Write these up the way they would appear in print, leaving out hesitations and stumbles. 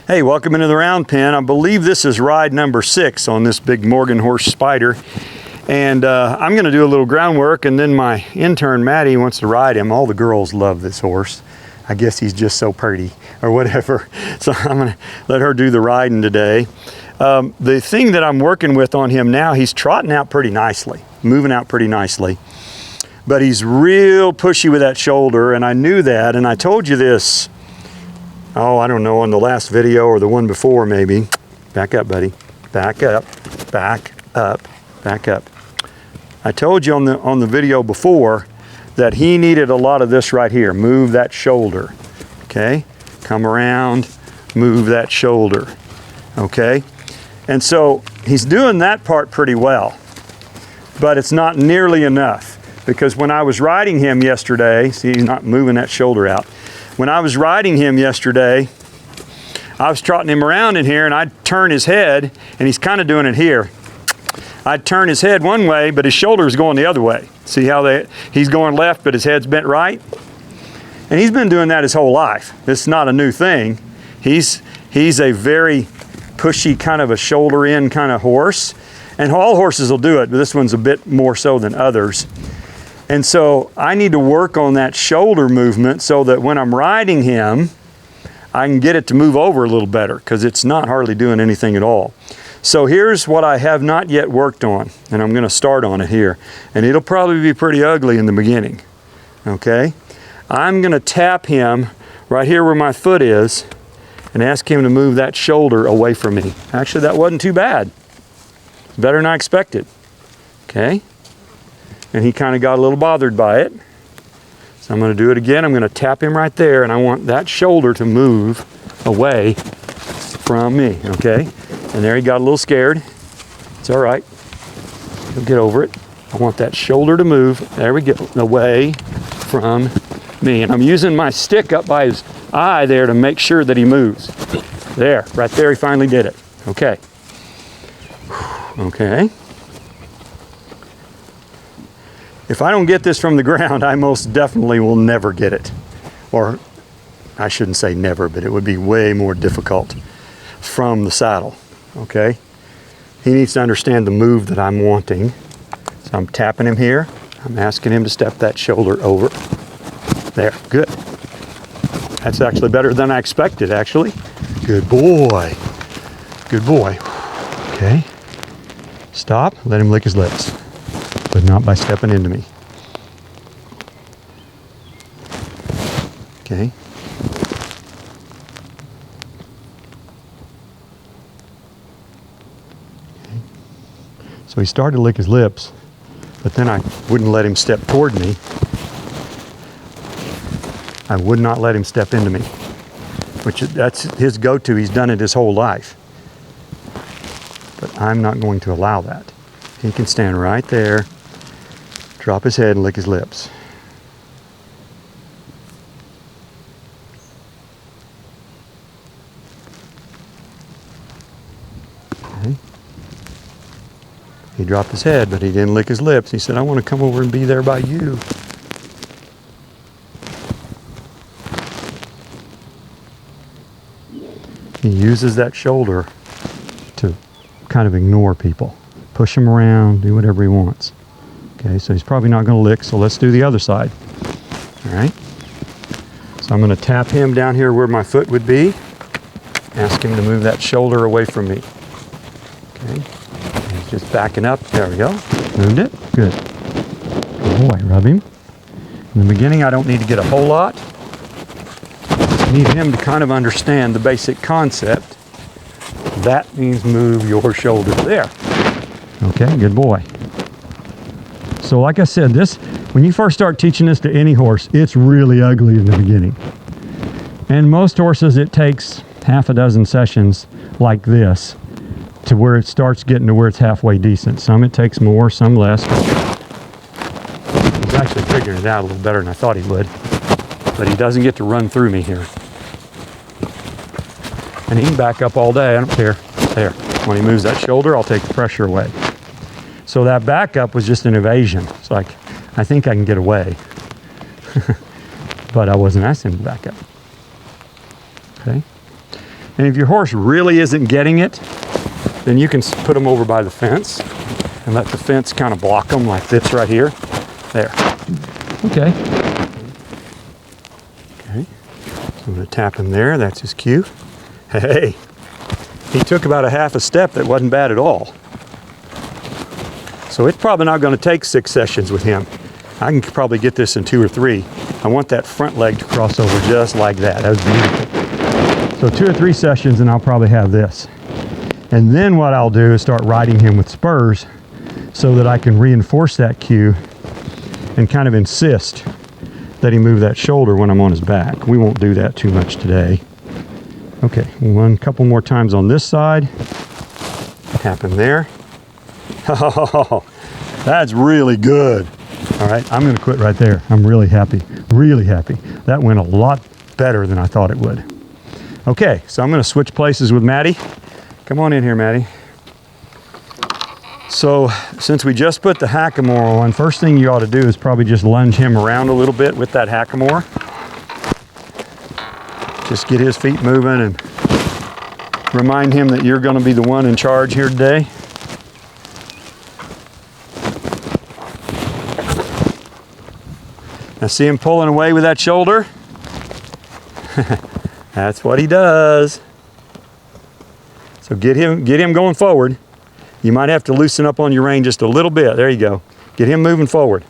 Hey, welcome into the round pen. I believe this is ride number 6 on this big Morgan horse Spider. And I'm going to do a little groundwork, and then my intern Maddie wants to ride him. All the girls love this horse. I guess he's just so pretty or whatever. So I'm going to let her do the riding today. The thing that I'm working with on him now, he's trotting out pretty nicely, moving out pretty nicely. But he's real pushy with that shoulder, and I knew that, and I told you this, oh, I don't know, on the last video or the one before maybe. Back up, buddy. Back up, back up, back up. I told you on the video before that he needed a lot of this right here. Move that shoulder, okay? Come around, move that shoulder, okay? And so he's doing that part pretty well, but it's not nearly enough, because when I was riding him yesterday, see, he's not moving that shoulder out. When I was riding him yesterday, I was trotting him around in here, and I'd turn his head, and he's kind of doing it here. I'd turn his head one way, but his shoulder is going the other way. See how he's going left, but his head's bent right? And he's been doing that his whole life. It's not a new thing. He's a very pushy kind of a shoulder in kind of horse. And all horses will do it, but this one's a bit more so than others. And so I need to work on that shoulder movement so that when I'm riding him, I can get it to move over a little better, because it's not hardly doing anything at all. So here's what I have not yet worked on, and I'm going to start on it here. And it'll probably be pretty ugly in the beginning, okay? I'm going to tap him right here where my foot is and ask him to move that shoulder away from me. Actually, that wasn't too bad. Better than I expected, okay? And he kind of got a little bothered by it. So I'm going to do it again. I'm going to tap him right there, and I want that shoulder to move away from me, okay? And there he got a little scared. It's all right. He'll get over it. I want that shoulder to move, there we go, away from me. And I'm using my stick up by his eye there to make sure that he moves. There, right there, he finally did it. Okay. Okay. If I don't get this from the ground, I most definitely will never get it. Or I shouldn't say never, but it would be way more difficult from the saddle, okay? He needs to understand the move that I'm wanting. So I'm tapping him here. I'm asking him to step that shoulder over. There, good. That's actually better than I expected, actually. Good boy. Good boy. Okay. Stop, let him lick his lips, but not by stepping into me. Okay. Okay. So he started to lick his lips, but then I wouldn't let him step toward me. I would not let him step into me, which that's his go-to. He's done it his whole life. But I'm not going to allow that. He can stand right there, drop his head, and lick his lips. Okay. He dropped his head, but he didn't lick his lips. He said, I want to come over and be there by you. He uses that shoulder to kind of ignore people. Push him around, do whatever he wants. Okay, so he's probably not going to lick, so let's do the other side. All right. So I'm going to tap him down here where my foot would be. Ask him to move that shoulder away from me. Okay. He's just backing up. There we go. Moved it. Good. Good boy. Rub him. In the beginning, I don't need to get a whole lot. I need him to kind of understand the basic concept. That means move your shoulder there. Okay, good boy. So like I said, when you first start teaching this to any horse, it's really ugly in the beginning. And most horses, it takes half a dozen sessions like this to where it starts getting to where it's halfway decent. Some it takes more, some less. He's actually figuring it out a little better than I thought he would. But he doesn't get to run through me here. And he can back up all day, I don't care. There, when he moves that shoulder, I'll take the pressure away. So that backup was just an evasion. It's like, I think I can get away. But I wasn't asking him to back up. Okay. And if your horse really isn't getting it, then you can put them over by the fence and let the fence kind of block them like this right here. There. Okay. Okay. So I'm going to tap him there. That's his cue. Hey, he took about a half a step that wasn't bad at all. So it's probably not going to take 6 sessions with him. I can probably get this in 2 or 3. I want that front leg to cross over just like that. That was beautiful. So 2 or 3 sessions and I'll probably have this. And then what I'll do is start riding him with spurs so that I can reinforce that cue and kind of insist that he move that shoulder when I'm on his back. We won't do that too much today. Okay, one couple more times on this side. Tap him there. Oh, that's really good. All right, I'm going to quit right there. I'm really happy, really happy. That went a lot better than I thought it would. Okay, so I'm going to switch places with Maddie. Come on in here, Maddie. So since we just put the hackamore on, first thing you ought to do is probably just lunge him around a little bit with that hackamore. Just get his feet moving and remind him that you're going to be the one in charge here today. Now see him pulling away with that shoulder? That's what he does. So get him going forward. You might have to loosen up on your rein just a little bit. There you go. Get him moving forward.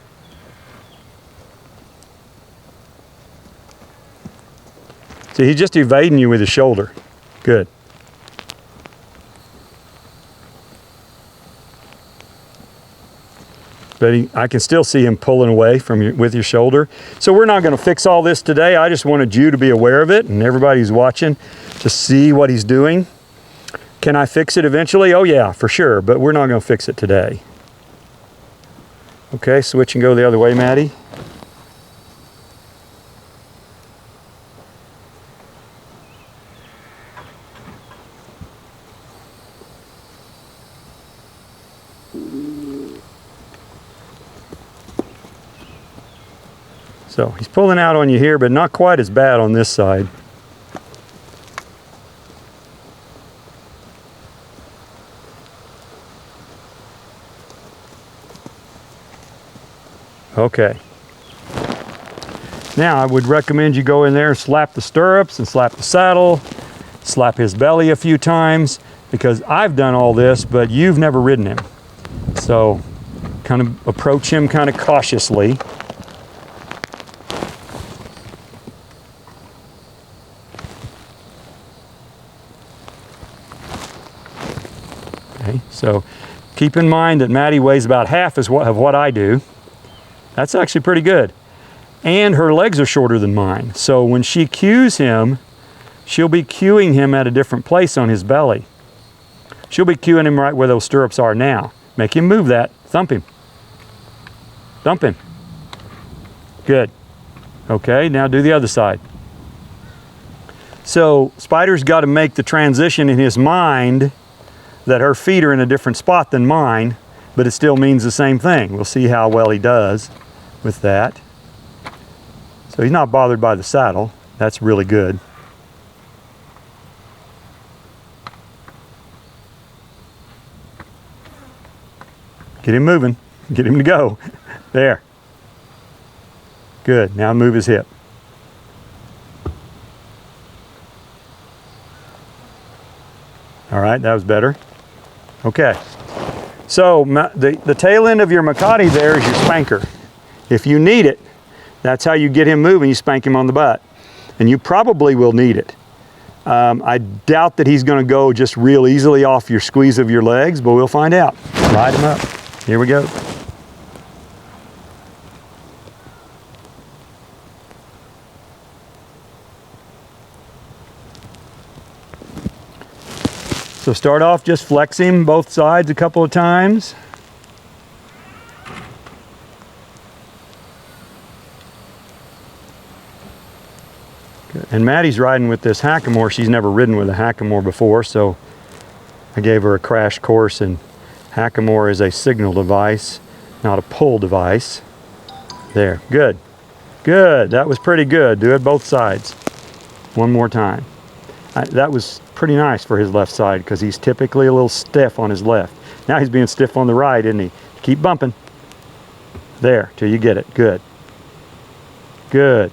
See, he's just evading you with his shoulder. Good. But I can still see him pulling away from with your shoulder. So we're not going to fix all this today. I just wanted you to be aware of it and everybody who's watching to see what he's doing. Can I fix it eventually? Oh yeah, for sure, but we're not going to fix it today. Okay, switch and go the other way, Maddie. So he's pulling out on you here, but not quite as bad on this side. Okay. Now I would recommend you go in there and slap the stirrups and slap the saddle, slap his belly a few times, because I've done all this, but you've never ridden him. So kind of approach him kind of cautiously. Okay, so keep in mind that Maddie weighs about half of what I do. That's actually pretty good. And her legs are shorter than mine. So when she cues him, she'll be cueing him at a different place on his belly. She'll be cueing him right where those stirrups are now. Make him move that. Thump him. Thump him. Good. Okay, now do the other side. So Spider's got to make the transition in his mind that her feet are in a different spot than mine, but it still means the same thing. We'll see how well he does with that. So he's not bothered by the saddle. That's really good. Get him moving. Get him to go. There. Good. Now move his hip. All right, that was better. Okay. So the tail end of your Makati there is your spanker. If you need it, that's how you get him moving. You spank him on the butt. And you probably will need it. I doubt that he's going to go just real easily off your squeeze of your legs, but we'll find out. Ride him up. Here we go. So start off, just flex him both sides a couple of times. Good. And Maddie's riding with this hackamore. She's never ridden with a hackamore before, so I gave her a crash course, and hackamore is a signal device, not a pull device. There, good. Good, that was pretty good. Do it both sides. One more time. That was pretty nice for his left side because he's typically a little stiff on his left. Now he's being stiff on the right, isn't he? Keep bumping. There, till you get it. Good. Good.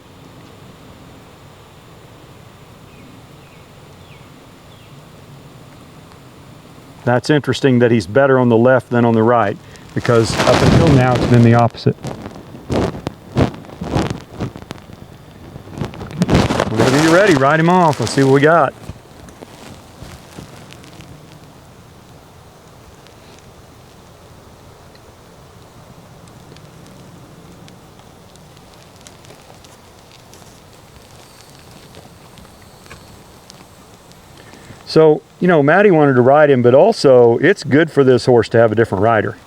That's interesting that he's better on the left than on the right, because up until now it's been the opposite. Whenever you're ready, ride him off. Let's see what we got. So, you know, Maddie wanted to ride him, but also it's good for this horse to have a different rider.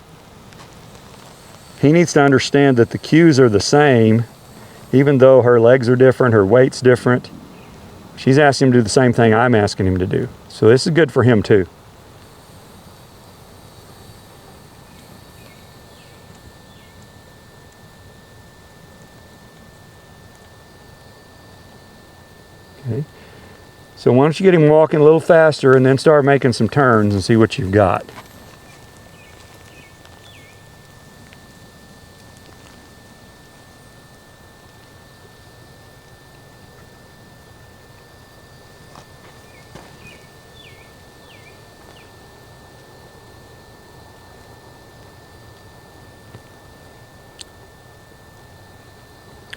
He needs to understand that the cues are the same, even though her legs are different, her weight's different. She's asking him to do the same thing I'm asking him to do. So this is good for him too. Okay. So why don't you get him walking a little faster and then start making some turns and see what you've got.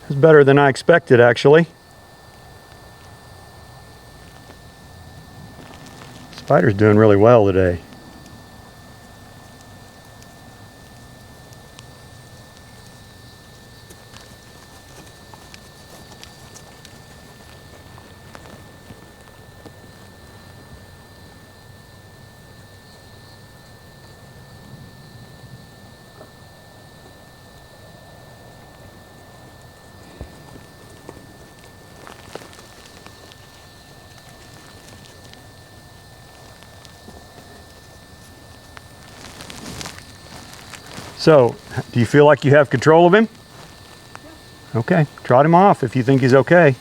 It's better than I expected, actually. Spider's doing really well today. So, do you feel like you have control of him? Okay, trot him off if you think he's okay.